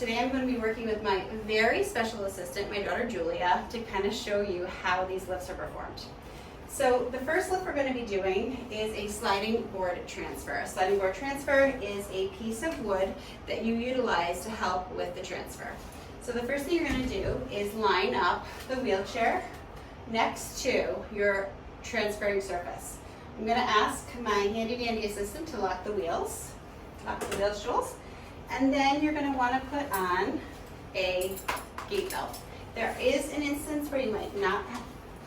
Today I'm going to be working with my very special assistant, my daughter Julia, to kind of show you how these lifts are performed. So the first lift we're going to be doing is a sliding board transfer. A sliding board transfer is a piece of wood that you utilize to help with the transfer. So the first thing you're going to do is line up the wheelchair next to your transferring surface. I'm going to ask my handy dandy assistant to lock the wheels, lock the wheel stools, and then you're going to want to put on a gait belt. There is an instance where you might not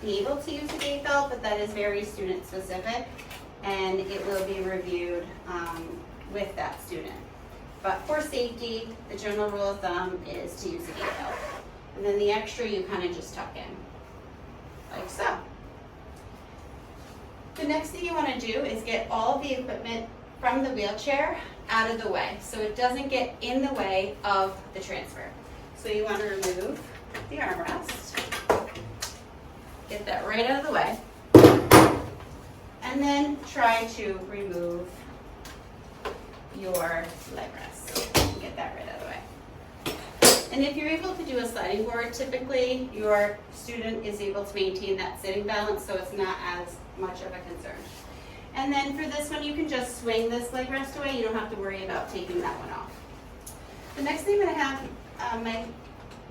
be able to use a gait belt, but that is very student specific, and it will be reviewed with that student. But for safety, the general rule of thumb is to use a gait belt. And then the extra you kind of just tuck in, like so. The next thing you want to do is get all the equipment from the wheelchair out of the way so it doesn't get in the way of the transfer. So you want to remove the armrest, get that right out of the way, and then try to remove your leg rest. Get that right out of the way. And if you're able to do a sliding board, typically your student is able to maintain that sitting balance, so it's not as much of a concern. And then for this one, you can just swing this leg rest away. You don't have to worry about taking that one off. The next thing I'm going to have my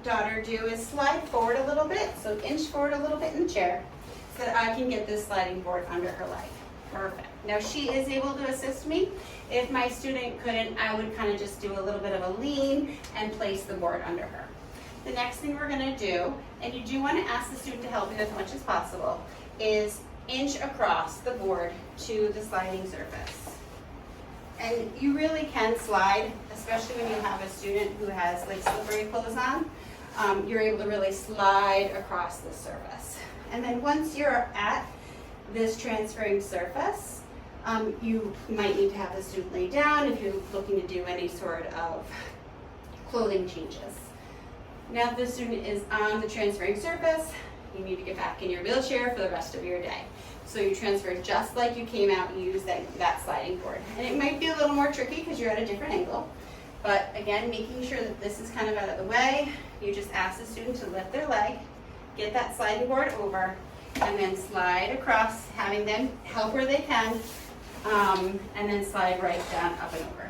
daughter do is slide forward a little bit, so inch forward a little bit in the chair so that I can get this sliding board under her leg. Perfect. Now she is able to assist me. If my student couldn't, I would kind of just do a little bit of a lean and place the board under her. The next thing we're going to do, and you do want to ask the student to help you as much as possible, is inch across the board to the sliding surface. And you really can slide, especially when you have a student who has like slippery clothes on. You're able to really slide across the surface. And then once you're at this transferring surface, you might need to have the student lay down if you're looking to do any sort of clothing changes. Now that the student is on the transferring surface, you need to get back in your wheelchair for the rest of your day. So you transfer just like you came out and use that sliding board. And it might be a little more tricky because you're at a different angle. But again, making sure that this is kind of out of the way, you just ask the student to lift their leg, get that sliding board over, and then slide across, having them help where they can, and then slide right down, up and over.